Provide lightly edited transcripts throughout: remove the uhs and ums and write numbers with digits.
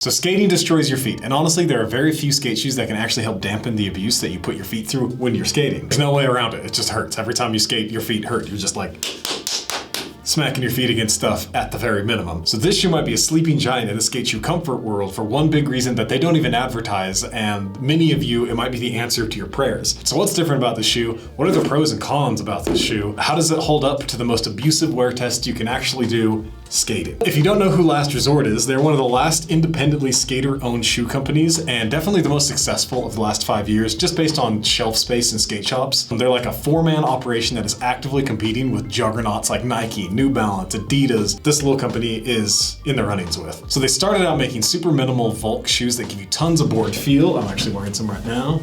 So skating destroys your feet, and honestly, there are very few skate shoes that can actually help dampen the abuse that you put your feet through when you're skating. There's no way around it. It just hurts. Every time you skate, your feet hurt. You're just like smacking your feet against stuff at the very minimum. So this shoe might be a sleeping giant in the skate shoe comfort world for one big reason that they don't even advertise, and many of you, it might be the answer to your prayers. So what's different about this shoe? What are the pros and cons about this shoe? How does it hold up to the most abusive wear test you can actually do? Skating. If you don't know who Last Resort is, they're one of the last independently skater-owned shoe companies and definitely the most successful of the last 5 years just based on shelf space in skate shops. They're like a four-man operation that is actively competing with juggernauts like Nike, New Balance, Adidas. This little company is in the runnings with. So they started out making super minimal Volk shoes that give you tons of board feel. I'm actually wearing some right now.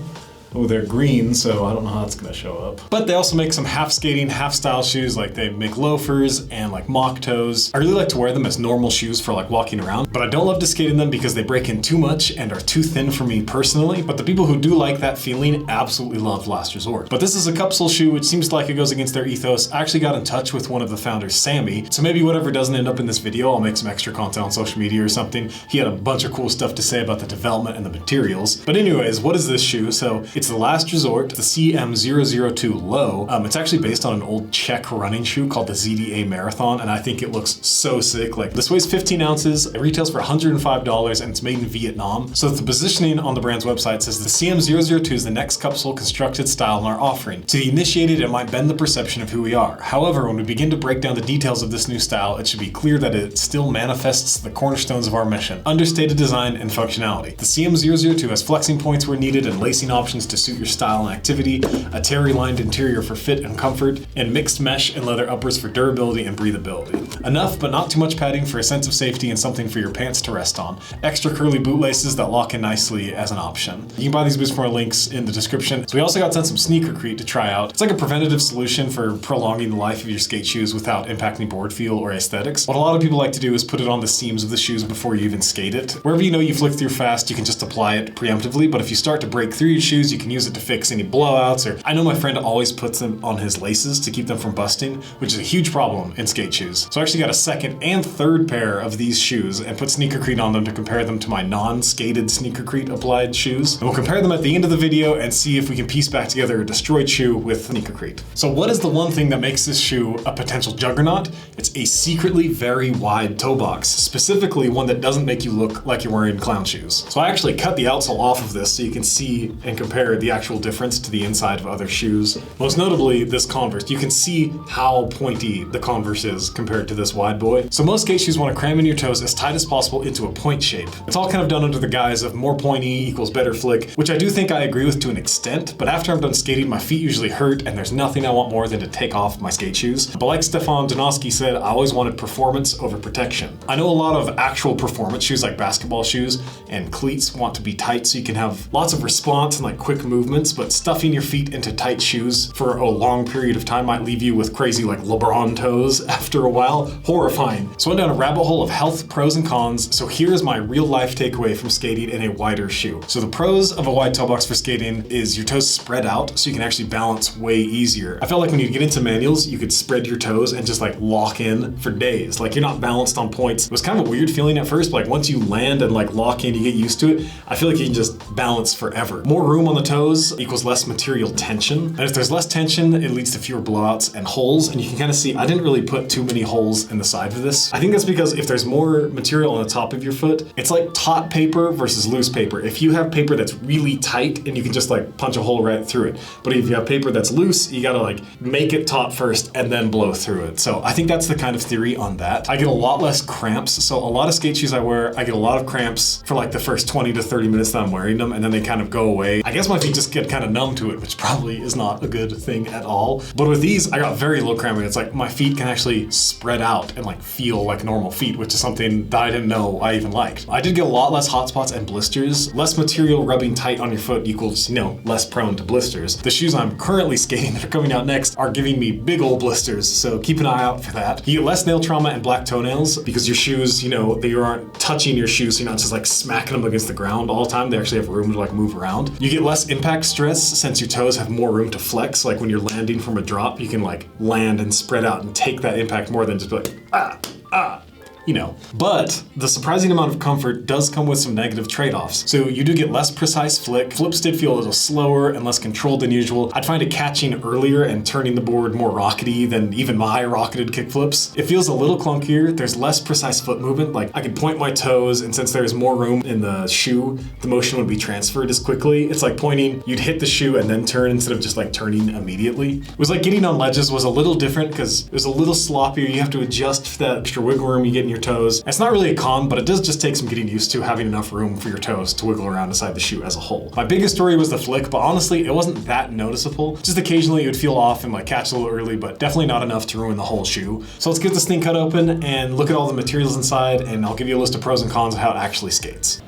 Oh, they're green, so I don't know how it's gonna show up. But they also make some half skating, half style shoes, like they make loafers and like mock toes. I really like to wear them as normal shoes for like walking around, but I don't love to skate in them because they break in too much and are too thin for me personally. But the people who do like that feeling absolutely love Last Resort. But this is a capsule shoe, which seems like it goes against their ethos. I actually got in touch with one of the founders, Sammy, so maybe whatever doesn't end up in this video, I'll make some extra content on social media or something. He had a bunch of cool stuff to say about the development and the materials. But anyways, what is this shoe? So it's the Last Resort, the CM002 Low. It's actually based on an old Czech running shoe called the ZDA Marathon, and I think it looks so sick. Like, this weighs 15 ounces, it retails for $105, and it's made in Vietnam. So the positioning on the brand's website says the CM002 is the next capsule constructed style in our offering. To the initiated, it might bend the perception of who we are. However, when we begin to break down the details of this new style, it should be clear that it still manifests the cornerstones of our mission: understated design and functionality. The CM002 has flexing points where needed and lacing options to suit your style and activity, a terry-lined interior for fit and comfort, and mixed mesh and leather uppers for durability and breathability. Enough but not too much padding for a sense of safety and something for your pants to rest on. Extra curly boot laces that lock in nicely as an option. You can buy these boots from our links in the description. So we also got sent some Sneakercrete to try out. It's like a preventative solution for prolonging the life of your skate shoes without impacting board feel or aesthetics. What a lot of people like to do is put it on the seams of the shoes before you even skate it. Wherever you know you flick through fast, you can just apply it preemptively, but if you start to break through your shoes, you can use it to fix any blowouts, or I know my friend always puts them on his laces to keep them from busting, which is a huge problem in skate shoes. So I actually got a second and third pair of these shoes and put Sneakercrete on them to compare them to my non-skated Sneakercrete applied shoes. And we'll compare them at the end of the video and see if we can piece back together a destroyed shoe with Sneakercrete. So what is the one thing that makes this shoe a potential juggernaut? It's a secretly very wide toe box, specifically one that doesn't make you look like you're wearing clown shoes. So I actually cut the outsole off of this so you can see and compare the actual difference to the inside of other shoes. Most notably this Converse. You can see how pointy the Converse is compared to this wide boy. So most skate shoes want to cram in your toes as tight as possible into a point shape. It's all kind of done under the guise of more pointy equals better flick, which I do think I agree with to an extent, but after I'm done skating, my feet usually hurt and there's nothing I want more than to take off my skate shoes. But like Stefan Janoski said, I always wanted performance over protection. I know a lot of actual performance shoes like basketball shoes and cleats want to be tight so you can have lots of response and like quick movements, but stuffing your feet into tight shoes for a long period of time might leave you with crazy like LeBron toes after a while. Horrifying. So I went down a rabbit hole of health, pros and cons, so here is my real life takeaway from skating in a wider shoe. So the pros of a wide toe box for skating is your toes spread out so you can actually balance way easier. I felt like when you get into manuals, you could spread your toes and just like lock in for days. Like you're not balanced on points. It was kind of a weird feeling at first, but like once you land and like lock in, you get used to it. I feel like you can just balance forever. More room on the toes equals less material tension. And if there's less tension, it leads to fewer blowouts and holes. And you can kind of see, I didn't really put too many holes in the side of this. I think that's because if there's more material on the top of your foot, it's like taut paper versus loose paper. If you have paper that's really tight and you can just like punch a hole right through it. But if you have paper that's loose, you gotta like make it taut first and then blow through it. So I think that's the kind of theory on that. I get a lot less cramps. So a lot of skate shoes I wear, I get a lot of cramps for like the first 20 to 30 minutes that I'm wearing them, and then they kind of go away. I guess my feet just get kind of numb to it, which probably is not a good thing at all. But with these, I got very low cramping. It's like my feet can actually spread out and like feel like normal feet, which is something that I didn't know I even liked. I did get a lot less hot spots and blisters. Less material rubbing tight on your foot equals, you know, less prone to blisters. The shoes I'm currently skating that are coming out next are giving me big old blisters, so keep an eye out for that. You get less nail trauma and black toenails because your shoes, you know, they aren't touching your shoes, so you're not just like smacking them against the ground all the time. They actually have room to like move around. You get less impact stress since your toes have more room to flex. Like when you're landing from a drop, you can like land and spread out and take that impact more than just be like, ah, ah. you know. But the surprising amount of comfort does come with some negative trade-offs. So you do get less precise flick. Flips did feel a little slower and less controlled than usual. I'd find it catching earlier and turning the board more rockety than even my rocketed kickflips. It feels a little clunkier. There's less precise foot movement. Like I can point my toes, and since there's more room in the shoe, the motion would be transferred as quickly. It's like pointing, you'd hit the shoe and then turn instead of just like turning immediately. It was like getting on ledges was a little different because it was a little sloppier. You have to adjust for that extra wiggle room you get in your toes. It's not really a con, but it does just take some getting used to having enough room for your toes to wiggle around inside the shoe as a whole. My biggest worry was the flick, but honestly, it wasn't that noticeable. Just occasionally it would feel off and like catch a little early, but definitely not enough to ruin the whole shoe. So let's get this thing cut open and look at all the materials inside, and I'll give you a list of pros and cons of how it actually skates.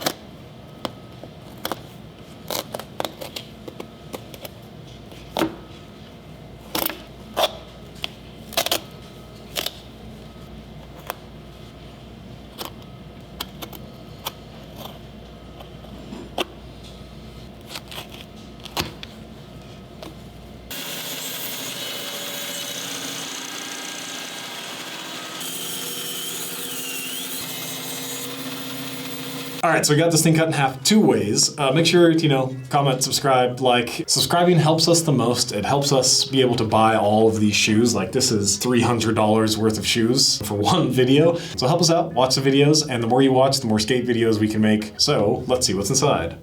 All right, so we got this thing cut in half 2 ways. Make sure to, comment, subscribe, like. Subscribing helps us the most. It helps us be able to buy all of these shoes. Like this is $300 worth of shoes for one video. So help us out, watch the videos, and the more you watch, the more skate videos we can make. So let's see what's inside.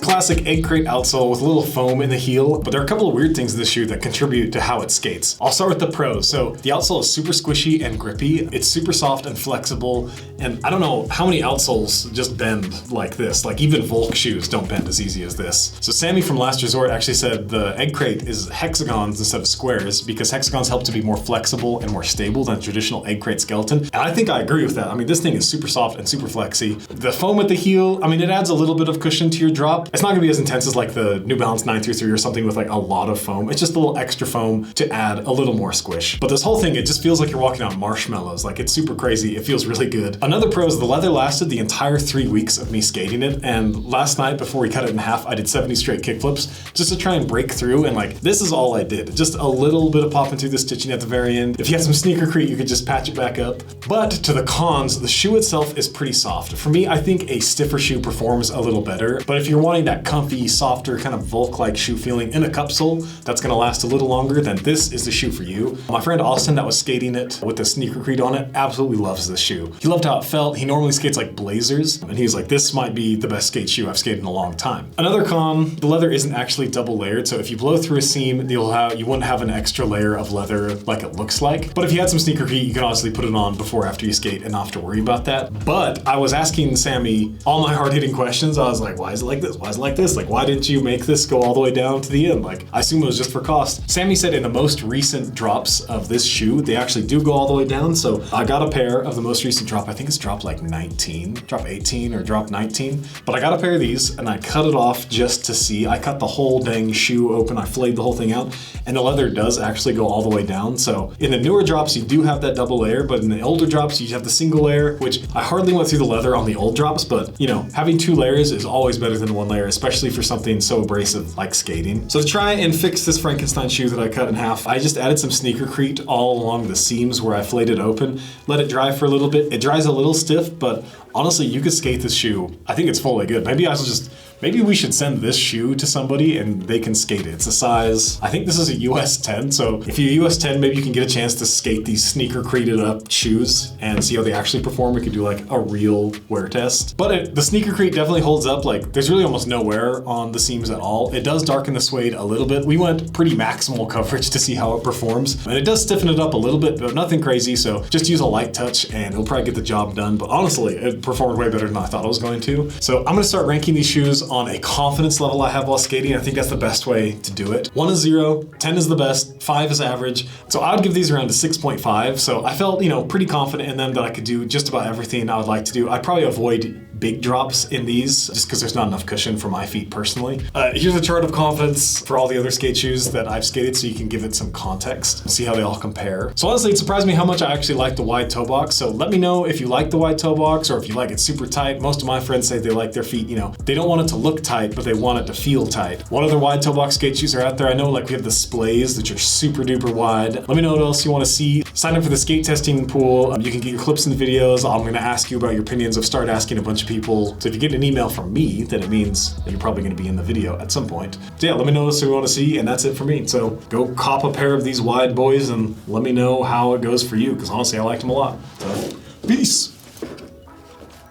Classic egg crate outsole with a little foam in the heel, but there are a couple of weird things in this shoe that contribute to how it skates. I'll start with the pros. So the outsole is super squishy and grippy. It's super soft and flexible, and I don't know how many outsoles just bend like this. Like even Volk shoes don't bend as easy as this. So Sammy from Last Resort actually said the egg crate is hexagons instead of squares because hexagons help to be more flexible and more stable than traditional egg crate skeleton. And I think I agree with that. I mean, this thing is super soft and super flexy. The foam at the heel, I mean, it adds a little bit of cushion to your drop. It's not gonna be as intense as like the New Balance 933 or something with like a lot of foam. It's just a little extra foam to add a little more squish. But this whole thing, it just feels like you're walking on marshmallows. Like it's super crazy. It feels really good. Another pro is the leather lasted the entire 3 weeks of me skating it. And last night before we cut it in half, I did 70 straight kickflips just to try and break through. And like, this is all I did. Just a little bit of popping through the stitching at the very end. If you had some sneakercrete, you could just patch it back up. But to the cons, the shoe itself is pretty soft. For me, I think a stiffer shoe performs a little better. But if you're wanting that comfy, softer, kind of Volk-like shoe feeling in a cupsole that's gonna last a little longer, then this is the shoe for you. My friend Austin that was skating it with the sneakercrete on it absolutely loves this shoe. He loved how it felt. He normally skates like Blazers, and he's like, this might be the best skate shoe I've skated in a long time. Another con, the leather isn't actually double layered, so if you blow through a seam, you wouldn't have an extra layer of leather like it looks like. But if you had some sneakercrete, you can honestly put it on before or after you skate and not have to worry about that. But I was asking Sammy all my hard-hitting questions. I was like, why is it like this? Why is it like this? Like, why didn't you make this go all the way down to the end? Like, I assume it was just for cost. Sammy said in the most recent drops of this shoe, they actually do go all the way down. So I got a pair of the most recent drop. I think it's drop like 19, drop 18 or drop 19. But I got a pair of these and I cut it off just to see. I cut the whole dang shoe open. I flayed the whole thing out, and the leather does actually go all the way down. So in the newer drops, you do have that double layer, but in the older drops, you have the single layer, which I hardly went through the leather on the old drops, but having 2 layers is always better than 1 layer, especially for something so abrasive like skating. So to try and fix this Frankenstein shoe that I cut in half, I just added some sneakercrete all along the seams where I flayed it open, let it dry for a little bit. It dries a little stiff, but honestly, you could skate this shoe. I think it's fully good. Maybe we should send this shoe to somebody and they can skate it. It's a size, I think this is a US 10. So if you're US 10, maybe you can get a chance to skate these sneaker-created up shoes and see how they actually perform. We could do like a real wear test. But the sneakercrete definitely holds up. Like there's really almost no wear on the seams at all. It does darken the suede a little bit. We went pretty maximal coverage to see how it performs. And it does stiffen it up a little bit, but nothing crazy. So just use a light touch and it'll probably get the job done. But honestly, it performed way better than I thought it was going to. So I'm gonna start ranking these shoes on a confidence level I have while skating. I think that's the best way to do it. 1 is 0, 10 is the best, 5 is average. So I would give these around a 6.5. So I felt, pretty confident in them that I could do just about everything I would like to do. I'd probably avoid big drops in these just because there's not enough cushion for my feet personally. Here's a chart of confidence for all the other skate shoes that I've skated so you can give it some context and see how they all compare. So honestly, it surprised me how much I actually like the wide toe box. So let me know if you like the wide toe box or if you like it super tight. Most of my friends say they like their feet, they don't want it to look tight, but they want it to feel tight. What other wide toe box skate shoes are out there? I know like we have the Splays, which are super duper wide. Let me know what else you want to see. Sign up for the skate testing pool. You can get your clips and videos. I'm going to ask you about your opinions. I've started asking a bunch of people. So if you get an email from me, then it means that you're probably going to be in the video at some point. So yeah, let me know what else you want to see, and that's it for me. So go cop a pair of these wide boys and let me know how it goes for you, because honestly, I liked them a lot. So, peace.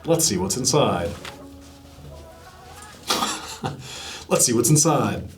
Let's see what's inside. Let's see what's inside.